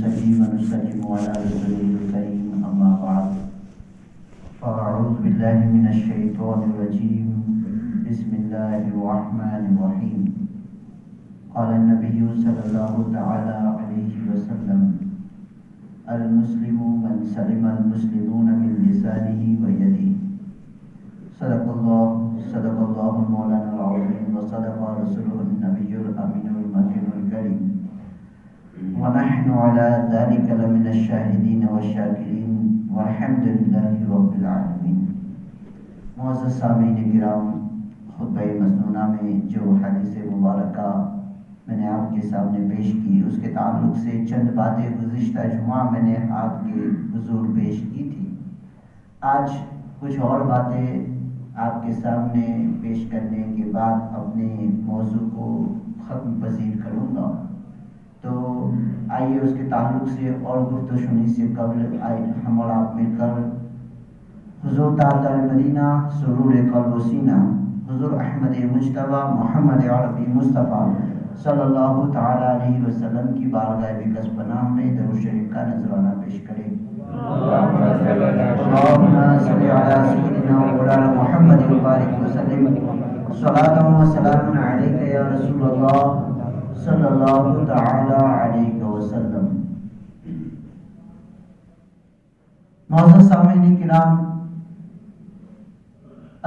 نصلي ونسلم على رسوله الكريم أما بعد فأعوذ بالله من الشيطان الرجيم بسم الله الرحمن الرحيم قال النبي صلى الله تعالى عليه وسلم المسلم من سلم المسلمون من لسانه ويده صدق الله مولانا العظيم وصدق رسوله النبي الأمين المكين الكريم ونحن على ذلك لمن الشاهدين والشاكرين والحمد لله رب العالمين۔ معزز سامعین کرام، خطبہ مسنونہ میں جو حدیث مبارکہ میں نے آپ کے سامنے پیش کی، اس کے تعلق سے چند باتیں گزشتہ جمعہ میں نے آپ کے حضور پیش کی تھی۔ آج کچھ اور باتیں آپ کے سامنے پیش کرنے کے بعد اپنے موضوع کو ختم پذیر کروں گا، تو آئیے اس کے تعلق سے اور گفت و شنید سے قبل ہم اور آپ مل کر حضور تاجدار مدینہ سرور قلب و سینہ حضور احمد مجتبیٰ محمد عربی مصطفیٰ صلی اللہ تعالی علیہ وسلم کی بارگاہ بکس پناہ میں درود شریف کا نذرانہ پیش کریں۔ اللہم صلی علی سیدنا مولانا محمد وبارک وسلم صلاۃ و سلام علیک یا رسول اللہ صلی اللہ تعالی علیہ وسلم۔ معزز سامعین کرام،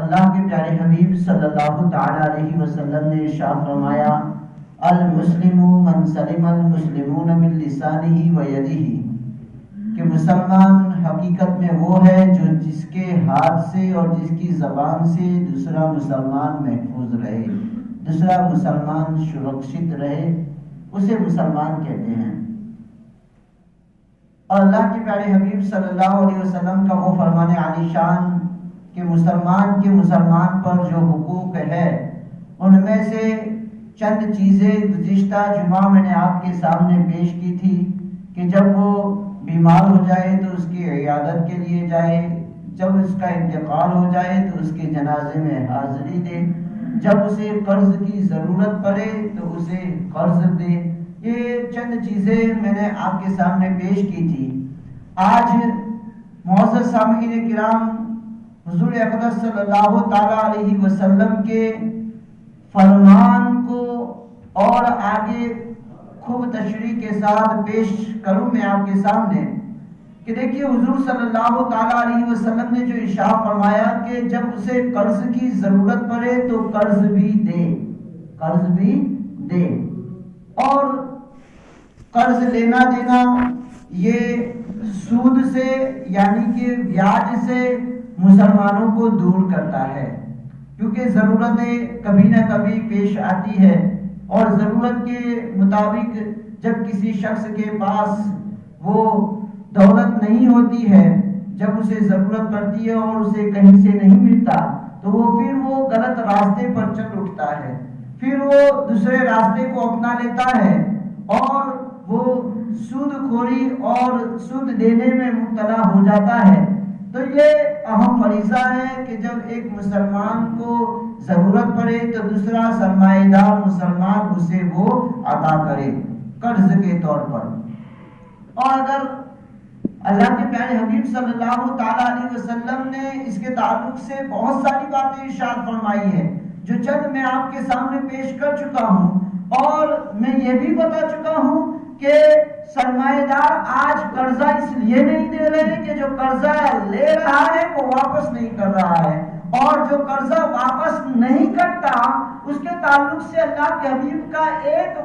اللہ کے پیارے حبیب صلی اللہ تعالی علیہ وسلم نے ارشاد فرمایا، المسلم من سلم المسلمون من لسانہ و یدہ، کہ مسلمان حقیقت میں وہ ہے جو جس کے ہاتھ سے اور جس کی زبان سے دوسرا مسلمان محفوظ رہے، دوسرا مسلمان سرکشت رہے، اسے مسلمان کہتے ہیں۔ اور اللہ کے پیارے حبیب صلی اللہ علیہ وسلم کا وہ فرمان عالی شان کہ مسلمان کے مسلمان پر جو حقوق ہے، ان میں سے چند چیزیں گزشتہ جمعہ میں نے آپ کے سامنے پیش کی تھی کہ جب وہ بیمار ہو جائے تو اس کی عیادت کے لیے جائے، جب اس کا انتقال ہو جائے تو اس کے جنازے میں حاضری دے، جب اسے قرض کی ضرورت پڑے تو اسے قرض دے۔ یہ چند چیزیں میں نے آپ کے سامنے پیش کی تھی۔ آج معزز سامعین کرام، حضور اقدس صلی اللہ تعالی علیہ وسلم کے فرمان کو اور آگے خوب تشریح کے ساتھ پیش کروں میں آپ کے سامنے کہ دیکھیے حضور صلی اللہ تعالی علیہ وسلم نے جو ارشاد فرمایا کہ جب اسے قرض کی ضرورت پڑے تو قرض بھی دے، اور قرض لینا دینا یہ سود سے یعنی کہ بیاج سے مسلمانوں کو دور کرتا ہے، کیونکہ ضرورتیں کبھی نہ کبھی پیش آتی ہے، اور ضرورت کے مطابق جب کسی شخص کے پاس وہ دولت نہیں ہوتی ہے، جب اسے ضرورت پڑتی ہے اور اسے کہیں سے نہیں ملتا تو پھر وہ غلط راستے پر چل اٹھتا ہے، پھر وہ دوسرے راستے کو اپنا لیتا ہے اور وہ سود خوری اور سود دینے میں مبتلا ہو جاتا ہے۔ تو یہ اہم فریضہ ہے کہ جب ایک مسلمان کو ضرورت پڑے تو دوسرا سرمایہ دار مسلمان اسے وہ عطا کرے قرض کے طور پر۔ اور اگر اللہ کے پیارے حبیب صلی اللہ تعالی علیہ وسلم نے اس کے تعلق سے بہت ساری باتیں ارشاد فرمائی ہے جو چند میں آپ کے سامنے پیش کر چکا ہوں، اور میں یہ بھی بتا چکا ہوں کہ سرمایہ دار آج قرضہ اس لیے نہیں دے رہے کہ جو قرضہ لے رہا ہے وہ واپس نہیں کر رہا ہے، اور جو قرضہ واپس نہیں کرتا اس کے تعلق سے اللہ کے حبیب کا ایک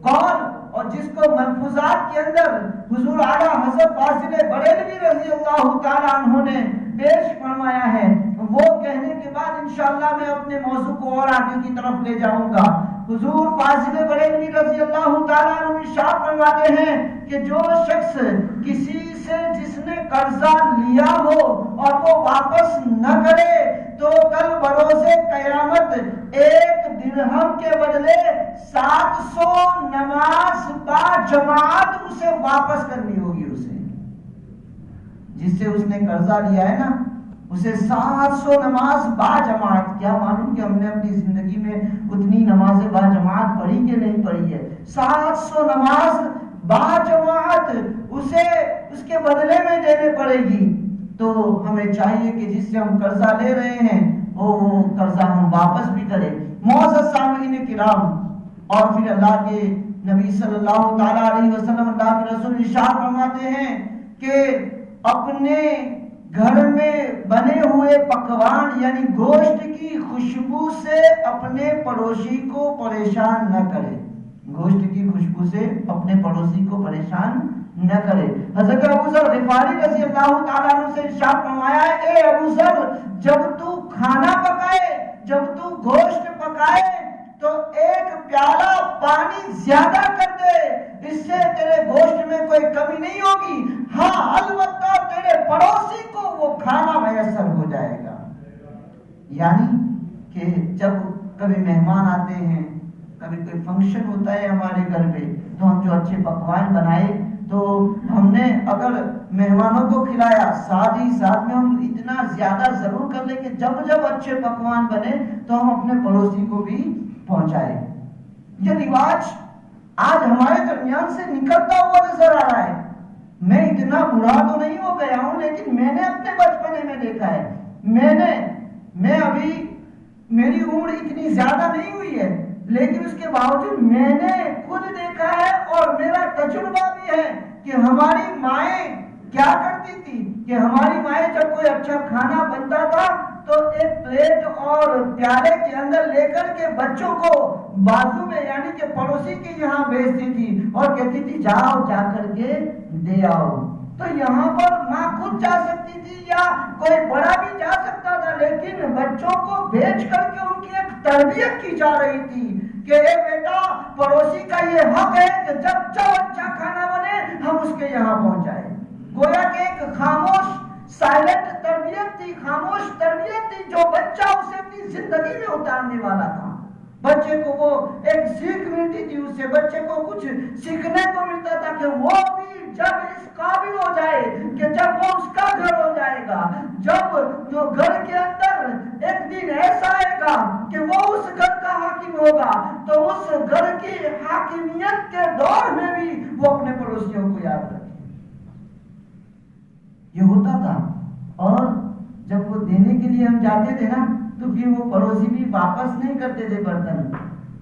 قول اور جس کو ملفوظات کے اندر حضور اعلیٰ حضرت فاضل بریلوی رضی اللہ تعالیٰ عنہ نے پیش فرمایا ہے، وہ کہنے کے بعد انشاءاللہ میں اپنے موضوع کو اور آگے کی طرف لے جاؤں گا۔ حضور فاضل بریلوی رضی اللہ تعالیٰ عنہ ارشاد فرماتے ہیں کہ جو شخص کسی سے جس نے قرضہ لیا ہو اور وہ واپس نہ کرے تو کل بروز قیامت 1 درہم کے بدلے 700 نماز با جماعت اسے واپس کرنی ہوگی۔ اسے جس سے اس نے قرضہ لیا ہے نا، اسے 700 نماز با جماعت، کیا معلوم کہ ہم نے اپنی زندگی میں اتنی نمازیں با جماعت پڑھی کہ نہیں پڑھی ہے، 700 نماز باجماعت اسے اس کے بدلے میں دینے پڑے گی. تو ہمیں چاہیے کہ جس سے ہم قرضہ لے رہے ہیں وہ قرضہ ہم واپس بھی کریں. معزز سامعین کرام، اور پھر اللہ کے نبی صلی اللہ تعالیٰ علیہ وسلم، اللہ کے رسول ارشاد فرماتے ہیں کہ اپنے گھر میں بنے ہوئے پکوان یعنی گوشت کی خوشبو سے اپنے پڑوسی کو پریشان نہ کرے. گوشت کی خوشبو سے اپنے پڑوسی کو پریشان نہ کرے. حضرت ابو ذر غفاری رضی اللہ تعالیٰ عنہ سے ارشاد فرمایا ہے، اے ابو ذر، جب تو کھانا پکائے، جب تو گوشت پکائے تو ایک پیالہ پانی زیادہ کر دے، اس سے تیرے گوشت میں کوئی کمی نہیں ہوگی. ہاں البتہ تیرے پڑوسی کو وہ کھانا میسر ہو جائے گا. یعنی کہ جب کبھی مہمان آتے ہیں، کبھی کوئی فنکشن ہوتا ہے ہمارے گھر پہ، تو ہم جو اچھے پکوان بنائے تو ہم نے اگر مہمانوں کو کھلایا، ساتھ ہی ساتھ میں ہم اتنا زیادہ ضرور کر لیں کہ جب جب اچھے پکوان بنے تو ہم اپنے پڑوسی کو بھی پہنچائے. یہ رواج آج ہمارے درمیان سے نکلتا ہوا نظر آ رہا ہے. میں اتنا برا تو نہیں ہو گیا ہوں، لیکن میں نے اپنے بچپنے میں دیکھا ہے. میں ابھی میری عمر اتنی زیادہ نہیں ہوئی ہے، لیکن اس کے باوجود میں نے خود دیکھا ہے اور میرا تجربہ بھی ہے کہ ہماری مائیں کیا کرتی تھی کہ ہماری مائیں جب کوئی اچھا کھانا بنتا تھا تو ایک پلیٹ اور پیالے کے اندر لے کر کے بچوں کو بازو میں یعنی کہ پڑوسی کے یہاں بھیجتی تھی اور کہتی تھی جاؤ جا کر کے دے آؤ. تو یہاں پر ماں خود جا سکتی تھی یا کوئی بڑا بھی جا سکتا تھا، لیکن بچوں کو بھیج کر کے ان کی ایک تربیت کی جا رہی تھی کہ اے بیٹا، پڑوسی کا یہ حق ہے کہ جب اچھا کھانا بنے ہم اس کے یہاں پہنچ جائیں. گویا کہ ایک خاموش سائلنٹ تربیت تھی، خاموش تربیت تھی جو بچہ اسے اپنی زندگی میں اتارنے والا تھا. بچے کو وہ ایک سیکھ ملتی تھی، اس سے بچے کو کچھ سیکھنے کو ملتا تھا کہ وہ بھی جب اس قابل ہو جائے کہ جب وہ اس کا گھر ہو جائے گا، جب جو گھر کے اندر ایک دن ایسا آئے گا کہ وہ اس گھر کا حاکم ہوگا تو اس گھر کی حاکمیت کے دور میں بھی وہ اپنے پڑوسیوں کو یاد رکھے. یہ ہوتا تھا. اور جب وہ دینے کے لیے ہم جاتے تھے نا تو پھر وہ پڑوسی بھی واپس نہیں کرتے تھے برتن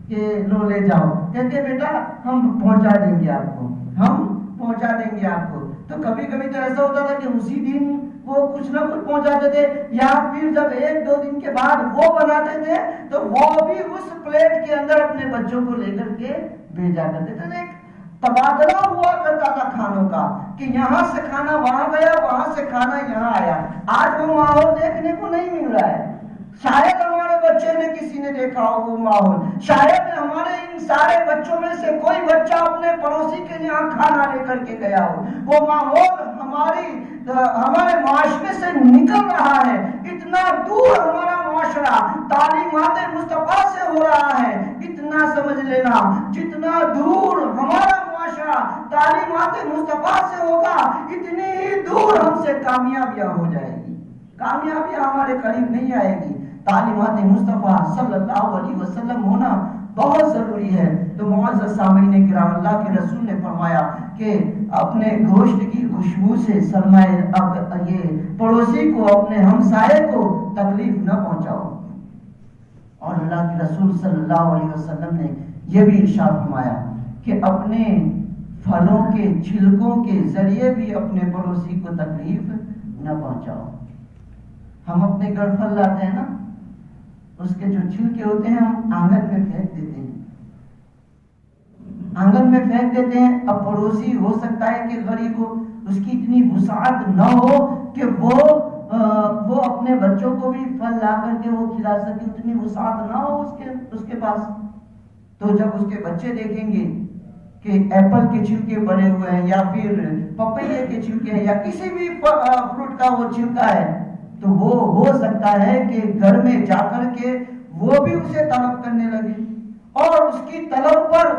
کہ لو لے جاؤ، کہتے بیٹا ہم پہنچا دیں گے آپ کو، ہم پہنچا دیں گے آپ کو. تو کبھی کبھی تو ایسا ہوتا تھا کہ اسی دن وہ کچھ نہ کچھ پہنچاتے تھے، یا پھر جب ایک دو دن کے بعد وہ بناتے تھے تو وہ بھی اس پلیٹ کے اندر اپنے بچوں کو لے کر کے بھیجا کرتے تھے. ایک تبادلہ ہوا کرتا تھا کھانوں کا کہ یہاں سے کھانا وہاں گیا، وہاں سے کھانا یہاں آیا. آج وہ ماحول دیکھنے کو نہیں مل رہا ہے. شاید ہمارے بچے نے کسی نے دیکھا ہو وہ ماحول، شاید ہمارے ان سارے بچوں میں سے کوئی بچہ اپنے پڑوسی کے یہاں کھانا لے کر کے گیا ہو. وہ ماحول ہمارے معاشرے سے نکل رہا ہے. اتنا دور ہمارا معاشرہ تعلیمات مصطفیٰ سے ہو رہا ہے. اتنا سمجھ لینا جتنا دور ہمارا معاشرہ تعلیمات مصطفیٰ سے ہوگا اتنی ہی دور ہم سے کامیابیاں ہو جائے گی. کامیابیاں ہمارے قریب نہیں آئے گی. تعلیمات مصطفیٰ صلی اللہ علیہ وسلم ہونا بہت ضروری ہے. تو معزز سامعین کرام، اللہ کے رسول نے فرمایا کہ اپنے گوشت کی خوشبو سے سرمائے یہ پڑوسی کو، اپنے ہمسائے کو تکلیف نہ پہنچاؤ. اور اللہ کے رسول صلی اللہ علیہ وسلم نے یہ بھی ارشاد فرمایا کہ اپنے پھلوں کے چھلکوں کے ذریعے بھی اپنے پڑوسی کو تکلیف نہ پہنچاؤ. ہم اپنے گھر پھل لاتے ہیں نا، اس کے جو چھلکے ہوتے ہیں ہم آنگن میں پھینک دیتے ہیں، آنگن میں پھینک دیتے ہیں. اب پڑوسی ہو سکتا ہے کہ غریب ہو، اس کی اتنی وسعت نہ ہو کہ وہ اپنے بچوں کو بھی پھل لا کر کے وہ کھلا سکے، اتنی وسعت نہ ہو اس کے پاس. تو جب اس کے بچے دیکھیں گے کہ ایپل کے چھلکے پڑے ہوئے ہیں یا پھر پپیے کے چھلکے ہیں یا کسی بھی فروٹ کا وہ چھلکا ہے، تو وہ ہو سکتا ہے کہ گھر میں جا کر کے وہ بھی اسے طلب کرنے لگے، اور اس کی طلب پر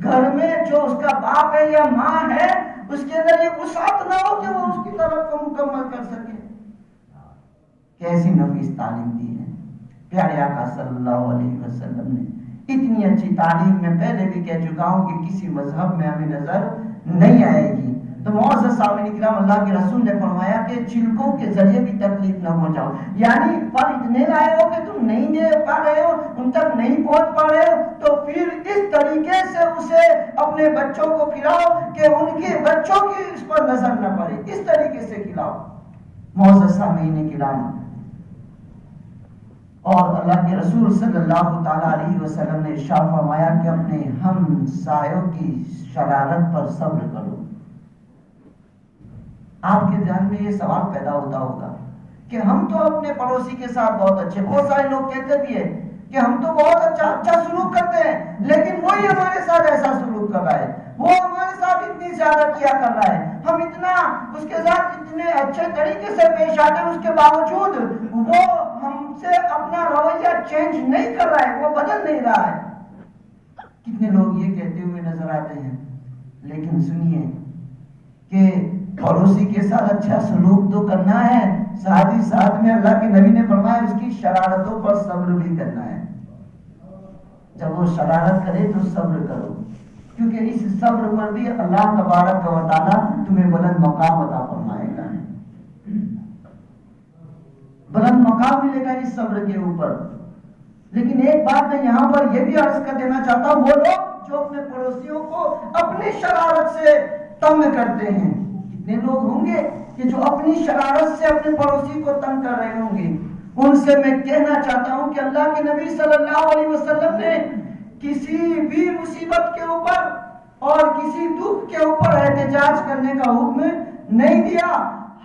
گھر میں جو اس کا باپ ہے یا ماں ہے اس کے اندر یہ وسعت نہ ہو کہ وہ اس کی طلب کو مکمل کر سکے. کیسی نفیس تعلیم دی ہے پیارے آقا صلی اللہ علیہ وسلم نے. اتنی اچھی تعلیم میں پہلے بھی کہہ چکا ہوں کہ کسی مذہب میں ہمیں نظر نہیں آئے گی۔ تو معزز سامعین کرام، اللہ کے رسول نے فرمایا کہ چھلکوں کے ذریعے بھی تکلیف نہ پہنچاؤ، یعنی پھل اتنے لائے ہو کہ تم نہیں دے پا رہے ہو، ان تک نہیں پہنچ پا رہے ہو، تو پھر اس طریقے سے اسے اپنے بچوں کو کھلاؤ کہ ان کے بچوں کی اس پر نظر نہ پڑے، اس طریقے سے کھلاؤ۔ معزز سامعین کرام، اور اللہ کے رسول صلی اللہ تعالی علیہ وسلم نے ارشاد فرمایا کہ اپنے ہمسایوں کی شرارت پر صبر کرو۔ آپ کے ذہن میں یہ سوال پیدا ہوتا ہوگا کہ ہم تو اپنے پڑوسی کے ساتھ بہت اچھے، بہت سارے لوگ کہتے بھی ہیں کہ ہم تو بہت اچھا سلوک کرتے ہیں، لیکن وہی ہمارے ساتھ ایسا سلوک کر رہا ہے، وہ ہمارے ساتھ اتنی زیادہ کیا کر رہا ہے، ہم اتنا اس کے ساتھ اتنے اچھے طریقے سے پیش آتے ہیں، اس کے باوجود وہ ہم سے اپنا رویہ چینج نہیں کر رہا ہے، وہ بدل نہیں رہا ہے۔ کتنے لوگ یہ کہتے ہوئے نظر آتے ہیں، لیکن سنیے کہ پڑوسی کے ساتھ اچھا سلوک تو کرنا ہے، ساتھ ہی ساتھ میں اللہ کے نبی نے فرمایا اس کی شرارتوں پر صبر بھی کرنا ہے۔ جب وہ شرارت کرے تو صبر کرو، کیونکہ اس صبر پر بھی اللہ تبارک و تعالیٰ تمہیں بلند مقام عطا فرمائے گا، بلند مقام ملے گا اس صبر کے اوپر۔ لیکن ایک بات میں یہاں پر یہ بھی عرض کر دینا چاہتا ہوں، وہ لوگ جو اپنے پڑوسیوں کو اپنی شرارت سے تنگ کرتے ہیں، کتنے لوگ ہوں گے کہ جو اپنی شرارت سے اپنے پڑوسی کو تنگ کر رہے ہوں گے، ان سے میں کہنا چاہتا ہوں کہ اللہ کے نبی صلی اللہ علیہ وسلم نے کسی بھی مصیبت کے اوپر اور کسی دکھ کے اوپر احتجاج کرنے کا حکم نہیں دیا۔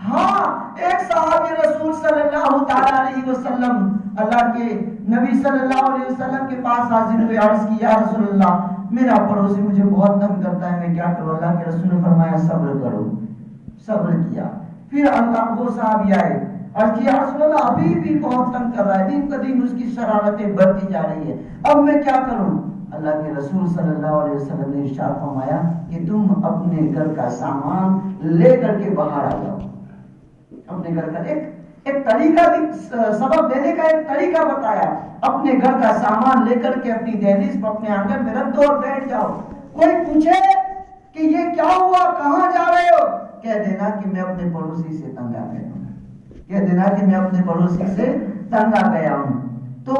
ہاں، ایک صحابی رسول صلی اللہ تعالی علیہ وسلم اللہ کے نبی صلی اللہ علیہ وسلم کے پاس حاضر ہوئے، عرض کی یا رسول اللہ میرا پڑوسی مجھے بہت تنگ کرتا ہے، میں کیا کروں؟ اللہ کے رسول نے فرمایا صبر کرو۔ صبر کیا۔ پھر اللہ وہ صحابی آئے، عرض کیا یا رسول اللہ ابھی بھی بہت تنگ کر رہا ہے، دن قدیم اس کی شرارتیں بڑھتی جا رہی ہے، اب میں کیا کروں؟ اللہ کے رسول صلی اللہ علیہ وسلم نے ارشاد فرمایا کہ تم اپنے گھر کا سامان لے کر کے باہر آ جاؤ۔ اپنے گھر کا ایک طریقہ سبب دینے کا ایک طریقہ بتایا، اپنے گھر کا سامان لے کر کے اپنی دہلیز پر اپنے آنگن میں رکھ دو اور بیٹھ جاؤ۔ کوئی پوچھے کہ یہ کیا ہوا، کہاں جا رہے ہو، کہہ دینا کہ میں اپنے پڑوسی سے تنگ آ گیا ہوں، کہہ دینا کہ میں اپنے پڑوسی سے تنگ آ گیا ہوں۔ تو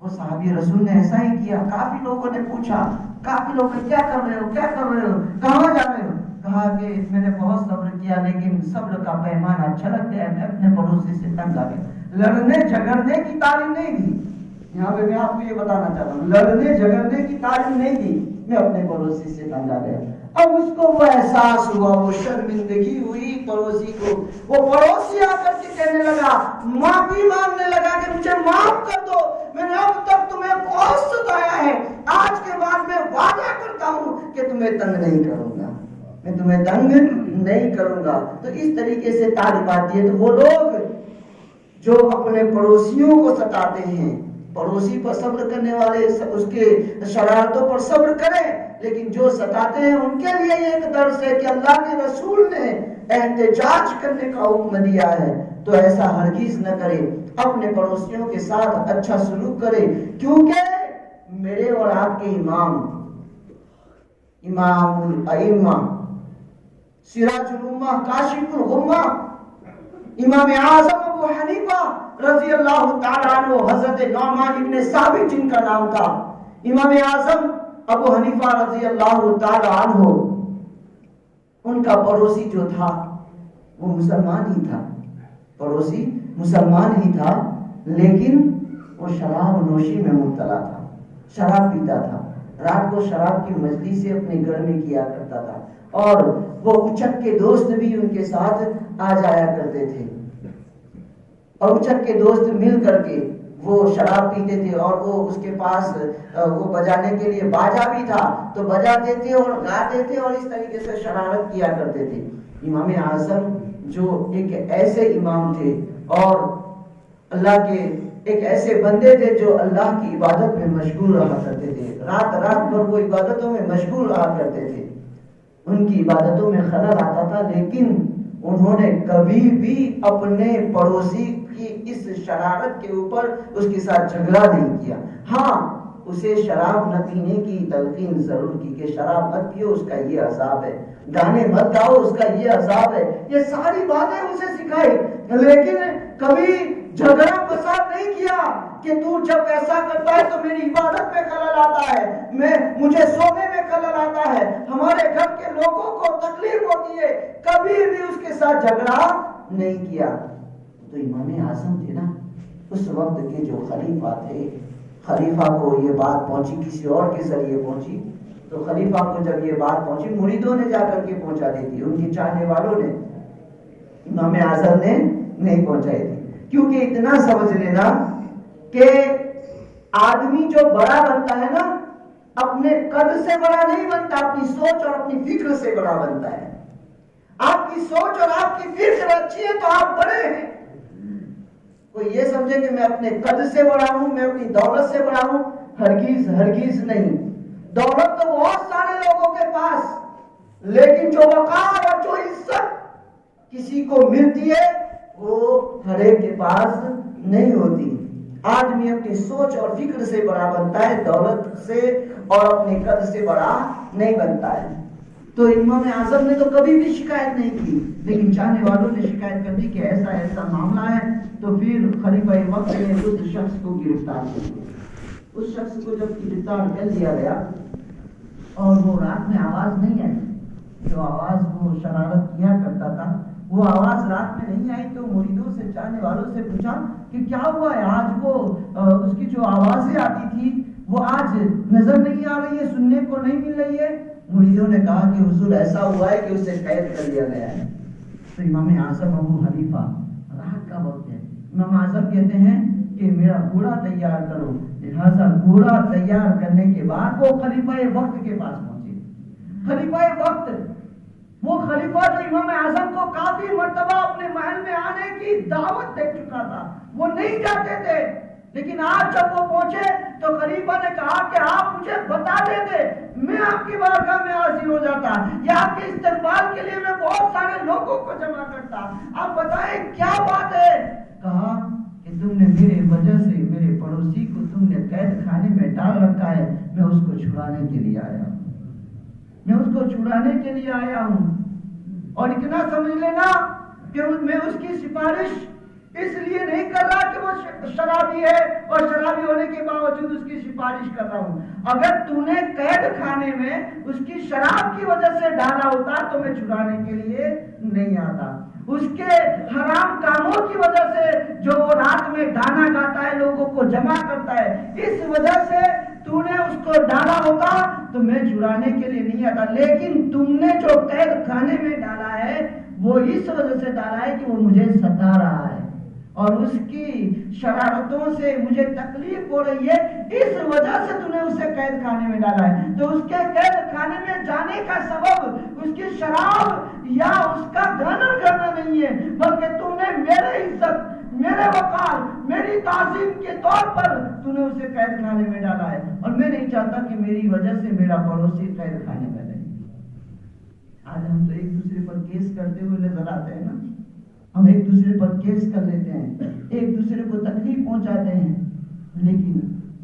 وہ صحابی رسول نے ایسا ہی کیا۔ کافی لوگوں نے پوچھا، کافی لوگ کیا کر رہے ہو، کیا کر رہے ہو، کہاں جا رہے ہو؟ کہا کہ میں نے بہت صبر کیا، لیکن صبر کا پیمانہ چھلک گیا، میں اپنے پڑوسی سے تنگ آ گیا۔ لڑنے جھگڑنے کی تعلیم نہیں دی، یہاں پہ میں آپ کو یہ بتانا چاہتا ہوں، لڑنے جھگڑنے کی تعلیم نہیں دی، میں اپنے پڑوسی سے تنگ آ گیا۔ اب اس کو وہ احساس ہوا، وہ شرمندگی ہوئی پڑوسی کو، وہ پڑوسی آ کر کے کہنے لگا، معافی مانگنے لگا کہ مجھے معاف کر دو، میں نے اب تک تمہیں بہت ستایا ہے، آج کے بعد میں وعدہ کرتا ہوں کہ تمہیں تنگ نہیں کروں گا، میں تمہیں تنگ نہیں کروں گا۔ تو اس طریقے سے تعلیمات دیے۔ تو وہ لوگ جو اپنے پڑوسیوں کو ستاتے ہیں، پڑوسی پر صبر کرنے والے اس کے شرارتوں پر صبر کریں، لیکن جو ستاتے ہیں ان کے لیے ایک درس ہے کہ اللہ کے رسول نے احتجاج کرنے کا حکم دیا ہے، تو ایسا ہرگز نہ کرے، اپنے پڑوسیوں کے ساتھ اچھا سلوک کرے، کیونکہ میرے اور آپ کے امام الائمہ، سراج الامہ، کاشف الغمہ، امام اعظم ابو حنیفہ رضی اللہ تعالیٰ عنہ، حضرت نعمان ابن ثابت جن کا نام تھا، امام اعظم ابو حنیفہ رضی اللہ تعالیٰ عنہ، ان کا پڑوسی جو تھا وہ مسلمان ہی تھا، پڑوسی مسلمان ہی تھا، لیکن وہ شراب نوشی میں مبتلا تھا، شراب پیتا تھا، رات کو شراب کی مجلس سے اپنے گھر میں کیا کرتا تھا، اور وہ اچک کے دوست بھی ان کے ساتھ آ جایا کرتے تھے، اور اچک کے دوست مل کر کے وہ شراب پیتے تھے، اور وہ اس کے پاس وہ بجانے کے لیے باجا بھی تھا تو بجاتے تھے اور گاتے تھے، اور اس طریقے سے شرارت کیا کرتے تھے۔ امام اعظم جو ایک ایسے امام تھے اور اللہ کے ایک ایسے بندے تھے جو اللہ کی عبادت میں مشغول رہا کرتے تھے، رات رات بھر وہ عبادتوں میں مشغول رہا کرتے تھے، ان کی عبادتوں میں خلل آتا تھا، لیکن انہوں نے کبھی بھی اپنے پڑوسی کی اس شرارت کے اوپر اس کے ساتھ جھگڑا نہیں کیا۔ ہاں، اسے شراب نہ پینے کی تلقین ضرور کی کہ شراب مت پیو، اس کا یہ عذاب ہے، گانے مت گاؤ، اس کا یہ عذاب ہے. یہ ساری باتیں اسے سکھائی، لیکن کبھی جھگڑا فساد نہیں کیا کہ تو جب ایسا کرتا ہے تو میری عبادت میں خلل آتا ہے، مجھے سونے میں خلل آتا ہے، ہمارے گھر کے لوگوں کو تکلیف ہوتی ہے. کبھی بھی اس کے ساتھ جھگڑا نہیں کیا. تو امام اعظم تھے نا، اس وقت کے جو خلیفہ تھے، خلیفہ کو یہ بات پہنچی، کسی اور کے ذریعے پہنچی، تو خلیفہ کو جب یہ بات پہنچی، مریدوں نے جا کر کے پہنچا دی تھی، ان کی چاہنے والوں نے، امام اعظم نے نہیں پہنچائی تھی. کیونکہ اتنا سمجھ لینا کہ آدمی جو بڑا بنتا ہے نا، اپنے قد سے بڑا نہیں بنتا، اپنی سوچ اور اپنی فکر سے بڑا بنتا ہے. آپ کی سوچ اور آپ کی فکر اچھی ہے تو آپ بڑے ہیں. کوئی یہ سمجھے کہ میں اپنے قد سے بڑا ہوں، میں اپنی دولت سے بڑا ہوں، ہرگز ہرگز نہیں. دولت تو بہت سارے لوگوں کے پاس، لیکن جو وقار اور جو عزت کسی کو ملتی ہے وہ ہر ایک کے پاس نہیں ہوتی. آدمی اپنی سوچ اور فکر سے بڑا بنتا ہے، دولت سے اور اپنے قد سے بڑا نہیں بنتا ہے. تو امام اعظم نے تو کبھی بھی شکایت نہیں کی، لیکن چاہنے والوں نے شکایت کر دی کہ ایسا ایسا معاملہ ہے. تو پھر خلیفہ وقت نے اس شخص کو گرفتار کر لیا. اس شخص کو جب گرفتار کر لیا گیا اور وہ رات میں آواز نہیں آئی، جو آواز وہ شرارت کیا کرتا تھا وہ آواز رات میں نہیں آئی، تو مریدوں سے چاہنے والوں سے پوچھا کہ کیا ہوا ہے، آج وہ اس کی جو آوازیں آتی تھی وہ آج نظر نہیں آ رہی ہے، سننے کو نہیں مل رہی ہے. مریدوں نے کہا کہ حضور ایسا ہوا ہے کہ اسے قید کر لیا گیا ہے. تو امام اعظم ابو حنیفہ، رات کا وقت ہے، امام اعظم کہتے ہیں کہ میرا گھوڑا تیار کرو. لہذا گھوڑا تیار کرنے کے بعد وہ خلیفہ وقت کے پاس پہنچے. خلیفہ وقت، وہ خلیفہ جو امام اعظم کو کافی مرتبہ اپنے محل میں آنے کی دعوت دے چکا تھا، وہ نہیں جاتے تھے، لیکن آج جب وہ پہنچے تو خلیفہ نے کہا کہ آپ مجھے بتا دیتے، میں آپ کی بارگاہ میں حاضر ہو جاتا، یا آپ کے استقبال کے لیے میں بہت سارے لوگوں کو جمع کرتا. آپ بتائیں کیا بات ہے. کہا کہ تم نے میرے وجہ سے میرے پڑوسی کو تم نے قید خانے میں ڈال رکھا ہے، میں اس کو چھڑانے کے لیے آیا ہوں، میں اس کو چھڑانے کے لیے آیا ہوں. اور اتنا سمجھ لینا کہ میں اس کی سفارش اس لیے نہیں کر رہا کہ وہ شرابی ہے اور شرابی ہونے کے باوجود اس کی سفارش کر رہا ہوں. اگر تو نے قید خانے میں اس کی شراب کی وجہ سے ڈالا ہوتا تو میں چھڑانے کے لیے نہیں آتا. اس کے حرام کاموں کی وجہ سے جو وہ رات میں گانا گاتا ہے، لوگوں کو جمع کرتا ہے، اس وجہ سے تو نے اس کو ڈالا ہوتا تو میں چھڑانے کے لیے نہیں آتا. لیکن تم نے جو قید خانے میں ڈالا ہے وہ اس وجہ سے ڈالا ہے کہ وہ مجھے ستا رہا ہے اور اس کی شرارتوں سے مجھے تکلیف ہو رہی ہے، اس وجہ سے تم نے اسے قید خانے میں ڈالا ہے. تو اس کے قید خانے میں جانے کا سبب اس کی شراب یا اس کا گانا گانا نہیں ہے، بلکہ تم نے میرے عزت، میرے وقار، میری تعظیم کے طور پر تم نے اسے قید خانے میں ڈالا ہے. اور میں نہیں چاہتا کہ میری وجہ سے میرا پڑوسی قید خانے میں رہے. آج ہم تو ایک دوسرے پر کیس کرتے ہوئے نظر آتے ہیں نا، ہم ایک دوسرے پر کیس کر لیتے ہیں، ایک دوسرے کو تکلیف پہنچاتے ہیں. لیکن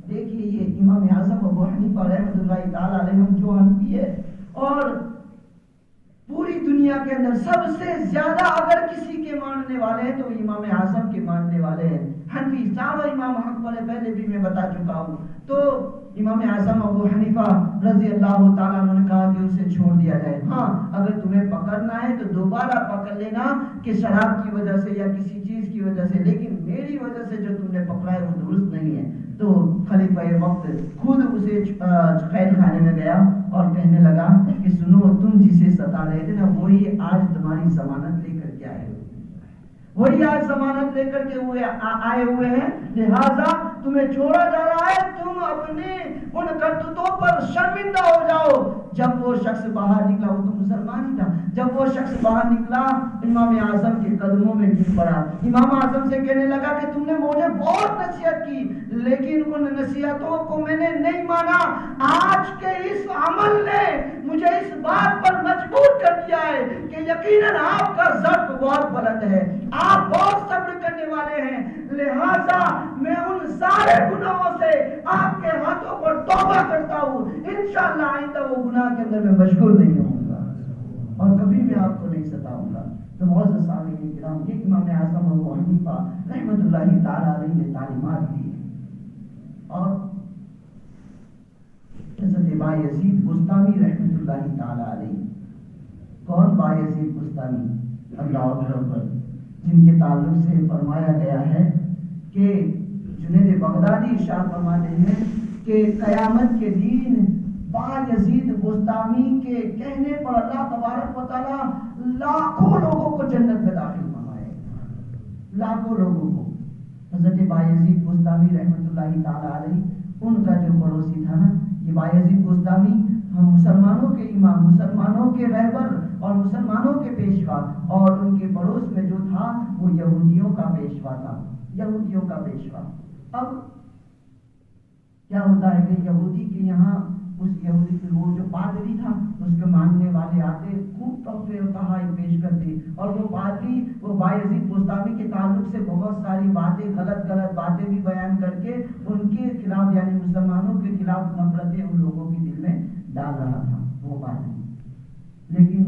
دیکھیے یہ امام اعظم ابو حنیفہ رحمۃ اللہ تعالی علیہ جو حنفی ہے، اور پوری دنیا کے اندر سب سے زیادہ اگر کسی کے ماننے والے ہیں تو امام اعظم کے ماننے والے ہیں. حنفی صاحب امام حق والے پہلے بھی میں بتا چکا ہوں. تو امام اعظم ابو حنیفہ رضی اللہ تعالیٰ عنہ نے کہا کہ اسے چھوڑ دیا جائے. ہاں اگر تمہیں پکڑنا ہے تو دوبارہ پکڑ لینا کہ شراب کی وجہ سے یا کسی چیز کی وجہ سے، لیکن میری وجہ سے جو تم نے پکڑا ہے وہ درست نہیں ہے. تو خلیفہ وقت خود اسے قید خانے میں گیا اور کہنے لگا کہ سنو، تم جسے ستا رہے تھے نا وہی آج تمہاری ضمانت لے کر کے آئے ہوئے، وہی آج ضمانت لے کر کے آئے ہوئے ہیں، لہذا تمہیں چھوڑا جا رہا ہے، تم اپنے ان کرتوتوں پر شرمندہ ہو جاؤ. جب وہ شخص باہر نکلا، وہ تو مسلمان ہی تھا، جب وہ شخص باہر نکلا امام اعظم کے قدموں میں گر پڑا. امام اعظم سے کہنے لگا کہ تم نے مجھے بہت نصیحت کی، لیکن ان نصیحتوں کو میں نے نہیں مانا. آج کے اس عمل نے مجھے اس بات پر مجبور کر دیا ہے کہ یقیناً آپ کا ضرب بہت بلند ہے، آپ بہت صبر کرنے والے ہیں، لہذا میں ان سارے گناہوں سے آپ کے ہاتھوں پر توبہ کرتا ہوں، انشاءاللہ آئندہ وہ گناہ کے اندر میں مشغول نہیں ہوں گا اور کبھی میں آپ کو نہیں ستاؤں گا۔ تو معزز سامعین کرام، یہ امام اعظم ابو حنیفہ رحمۃ اللہ تعالی علیہ نے تعلیمات دی اور حضرت بایزید بستامی رحمۃ اللہ تعالی علیہ، کون بایزید بستامی؟ اللہ اکبر، جن کے تعلق سے فرمایا گیا ہے کہ جنید بغدادی ارشاد فرماتے ہیں کہ قیامت کے دن بایزید بستامی کے کہنے پر اللہ تبارک و تعالی لاکھوں لوگوں کو جنت میں داخل فرمائے، لاکھوں لوگوں کو۔ حضرت بایزید بستامی رحمۃ اللہ تعالی علیہ، ان کا جو پڑوسی تھا نا، یہ بایزید بستامی ہم مسلمانوں کے امام، مسلمانوں کے رہبر اور مسلمانوں کے پیشوا، اور ان کے پڑوس میں جو تھا وہ یہودیوں کا پیشوا تھا، یہودیوں کا پیشوا۔ اب کیا ہوتا ہے کہ یہودی کے یہاں اس یہودی کے وہ جو پادری تھا اس کے ماننے والے آتے، خوب تحفے اور تحائف پیش کرتے، اور وہ پادری وہ بایزید بستامی کے تعلق سے بہت ساری باتیں، غلط باتیں بھی بیان کر کے ان کے خلاف یعنی مسلمانوں کے خلاف نفرتیں ان لوگوں کے دل میں ڈال رہا تھا وہ پادری۔ لیکن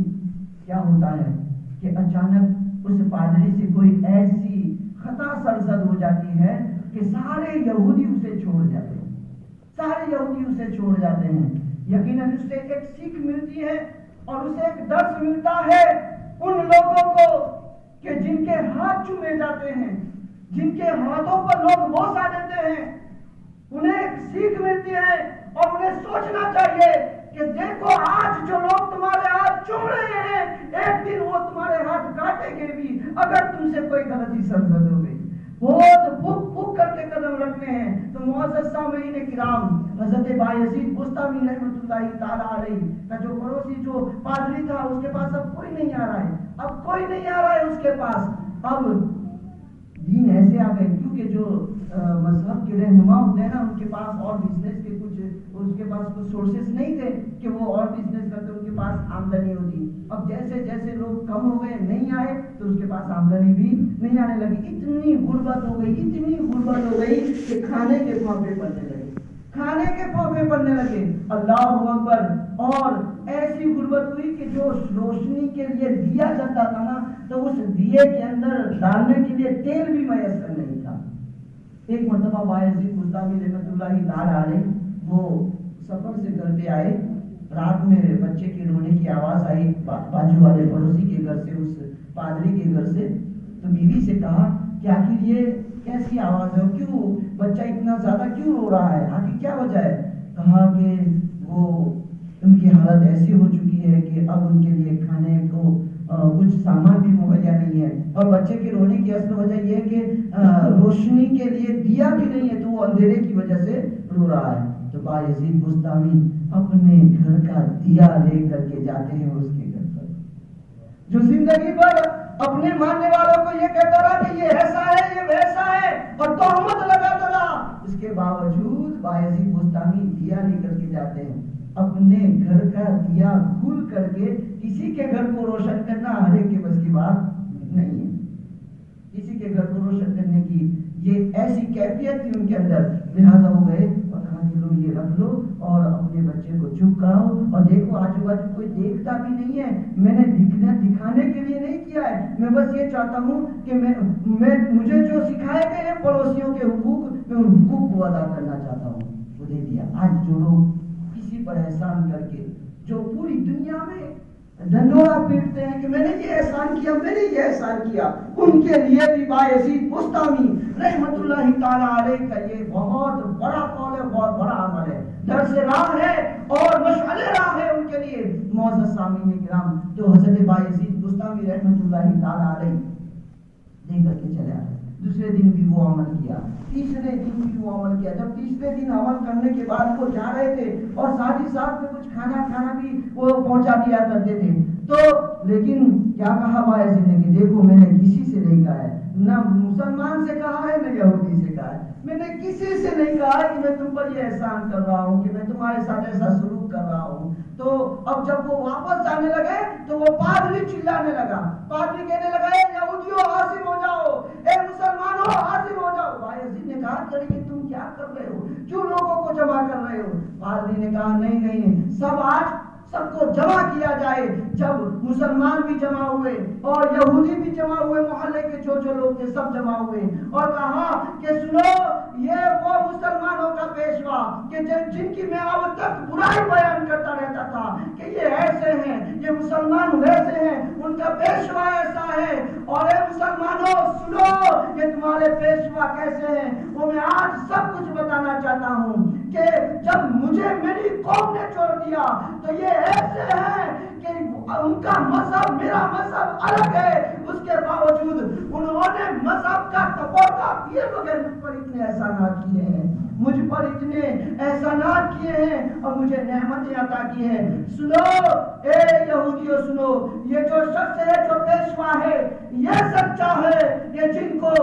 کیا ہوتا ہے کہ اچانک اس پادری سے کوئی ایسی خطا سرزد ہو جاتی ہے کہ سارے یہودی اسے چھوڑ جاتے ہیں، سارے یہودی اسے چھوڑ جاتے ہیں۔ یقیناً اس سے ایک سیکھ ملتی ہے اور اسے ایک درس ملتا ہے ان لوگوں کو کہ جن کے ہاتھ چومے جاتے ہیں، جن کے ہاتھوں پر لوگ بوسہ دیتے ہیں، انہیں ایک سیکھ ملتی ہے اور انہیں سوچنا چاہیے کہ دیکھو آج جو لوگ تمہارے ہاتھ چوم رہے ہیں، ایک دن وہ تمہارے ہاتھ کاٹیں گے بھی اگر تم سے کوئی غلطی سرزد ہو گئی۔ بہت پھک پھک کر کے قدم رکھنے ہیں۔ تو معزز سامعین کرام، حضرت بایزید بستامی رحمۃ اللہ تعالی علیہ کا جو پڑوسی جو پادری تھا، اس کے پاس اب کوئی نہیں آ رہا ہے، اب کوئی نہیں آ رہا ہے اس کے پاس۔ اب دین ایسے آ گئے کیونکہ جو مذہب کے رہنما ہوتے ہیں نا، ان کے پاس اور بزنس کے کچھ اس کے پاس کچھ سورسز نہیں تھے کہ وہ اور بزنس کرتے، ان کے پاس آمدنی ہوتی۔ اب جیسے جیسے لوگ کم ہو گئے، نہیں آئے، تو اس کے پاس آمدنی بھی نہیں آنے لگی۔ اتنی غربت ہو گئی، اتنی غربت ہو گئی کہ کھانے کے پھوپے پڑنے لگے، کھانے کے پھوپے پڑنے لگے۔ اللہ اکبر! اور ایسی غربت ہوئی کہ جو روشنی کے لیے دیا جاتا تھا نا، تو اس دیے کے اندر ڈالنے کے لیے تیل بھی میسر نہیں تھا۔ ایک مرتبہ بایزید بستامی رحمۃ اللہ تعالی علیہ وہ سفر سے گھر پہ آئے، رات میں بچے کے رونے کی آواز آئی بازو والے پڑوسی کے گھر سے، اس پادری کے گھر سے۔ تو بیوی سے کہا کہ آخر یہ کیسی آواز ہے، کیوں بچہ اتنا زیادہ کیوں رو رہا ہے، آخر کیا وجہ ہے؟ کہا کہ وہ ان کی حالت ایسی ہو چکی ہے کہ اب ان کے لیے کھانے کو کچھ سامان بھی مہیا نہیں ہے، اور بچے کے رونے کی اصل وجہ یہ ہے کہ روشنی کے لیے دیا بھی نہیں ہے، تو وہ اندھیرے کی وجہ سے رو رہا ہے۔ تو بایزید بستامی اپنے گھر کا دیا لے کر کے جاتے ہیں اس کے گھر پر، جو زندگی پر اپنے ماننے والوں کو یہ کہتا رہا کہ یہ ایسا ہے، یہ ویسا ہے، اور تہمت لگاتا رہا، اس کے باوجود بایزید بستامی دیا لے کر کے جاتے ہیں۔ اپنے گھر کا دیا کھول کر کے کسی کے گھر کو روشن کرنا ہر ایک کے بس کی بات نہیں ہے، کسی کے گھر کو روشن کرنے کی یہ ایسی کیفیت تھی ان کے اندر۔ لہٰذا وہ گئے اور کہا کہ لو یہ رکھ لو اور اپنے بچے کو چپ کراؤ، اور دیکھو آجو باجو کوئی دیکھتا بھی نہیں ہے، میں نے دکھانے کے لیے نہیں کیا ہے، میں بس یہ چاہتا ہوں کہ مجھے جو سکھائے گئے ہیں پڑوسیوں کے حقوق، میں ان حقوق کو ادا کرنا چاہتا ہوں۔ وہ دے دیا۔ آج جو لوگ کسی پر احسان کر کے، جو پوری دنیا میں ڈنڈورا پیٹتے ہیں کہ میں نے یہ احسان کیا، میں نے یہ احسان کیا، ان کے لیے بھی بایزید بستامی رحمت اللہ تعالی علیہ کا یہ بہت بڑا قول ہے، بہت بڑا عمل ہے، درس راہ ہے اور مشعل راہ ہے ان کے لیے۔ معزز سامعین کرام، تو حضرت بایزید بستامی رحمت اللہ تعالی علیہ لے کر کے چلے آئے۔ دوسرے دن بھی وہ عمل کیا، تیسرے دن بھی وہ عمل کیا۔ جب تیسرے دن عمل کرنے کے بعد وہ جا رہے تھے اور ساتھ ہی ساتھ میں کچھ کھانا بھی وہ پہنچا دیا کرتے تھے، تو لیکن کیا کہا بایزید نے کہ دیکھو میں نے کسی سے نہیں کہا ہے، نہ مسلمان سے کہا ہے نہ یہودی سے کہا ہے، میں نے کسی سے نہیں کہا کہ میں تم پر یہ احسان کر رہا ہوں، کہ میں تمہارے ساتھ ایسا سلوک کر رہا ہوں۔ تو اب جب وہ واپس جانے لگے تو وہ پادری چلانے لگا، پادری کہنے لگا اے یہودیوں حاضر ہو جاؤ، سب کو جمع کیا جائے. جب مسلمان بھی جمع ہوئے اور یہودی بھی جمع ہوئے, محلے کے جو لوگ تھے سب جمع ہوئے, اور کہا کہ سنو, یہ وہ مسلمانوں کا پیشوا کہ جن کی میں اب تک برائی بیان کرتا رہتا تھا کہ یہ ایسے ہیں, یہ مسلمان ویسے ہیں, ان کا پیشوا ایسا ہے, اور اے مسلمانوں سنو, یہ تمہارے پیشوا کیسے ہیں, وہ میں آج سب کچھ بتانا چاہتا ہوں کہ جب مجھے میری قوم نے چھوڑ دیا تو یہ ایسے ہیں کہ ان کا مذہب میرا مذہب الگ ہے, اس کے باوجود انہوں نے مذہب کا تقاضا کیے بغیر مجھ پر اتنے احسانات کیے ہیں, مجھ پر اتنے احسانات کیے ہیں اور مجھے نعمتیں عطا کی ہیں. سنو اے یہودیوں سنو, یہ جو شخص ہے جو پیشوا ہے یہ سچا ہے, یہ جن کو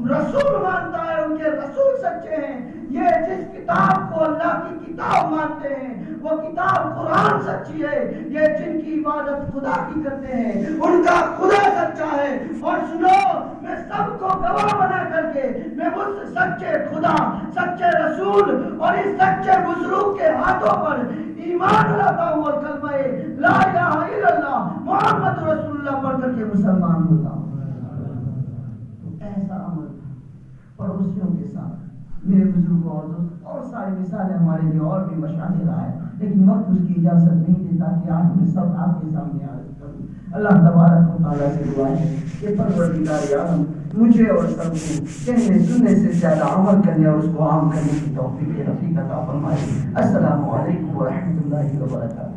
رسول مانتا ہے ان کے رسول سچے ہیں, یہ جس کتاب کو اللہ کی کتاب مانتے ہیں وہ کتاب قرآن سچی ہے, یہ جن کی عبادت خدا کی کرتے ہیں ان کا خدا سچا ہے. اور سنو, میں سب کو گواہ بنا کر کے میں اس سچے خدا, سچے رسول اور اس سچے بزرگ کے ہاتھوں پر ایمان لاتا ہوں اور کلمہ لا الہ الا اللہ محمد رسول اللہ پڑھ کر کے مسلمان ہوتا ہوں. ایسا عمل پڑوسیوں کے ساتھ میرے بزرگوں اور دوست, اور ساری مثالیں ہمارے لیے اور بھی مشاہیر ہے, لیکن وقت اس کی اجازت نہیں دیتا کہ آج میں سب آپ کے سامنے عرض کروں. اللہ تبارک و تعالیٰ سے دعا ہے کہ پروردگار عالم مجھے اور سب کو کہنے سننے سے زیادہ عمل کرنے اور اس کو عام کرنے کی توفیق رفیق عطا فرمائے. السلام علیکم ورحمۃ اللہ وبرکاتہ.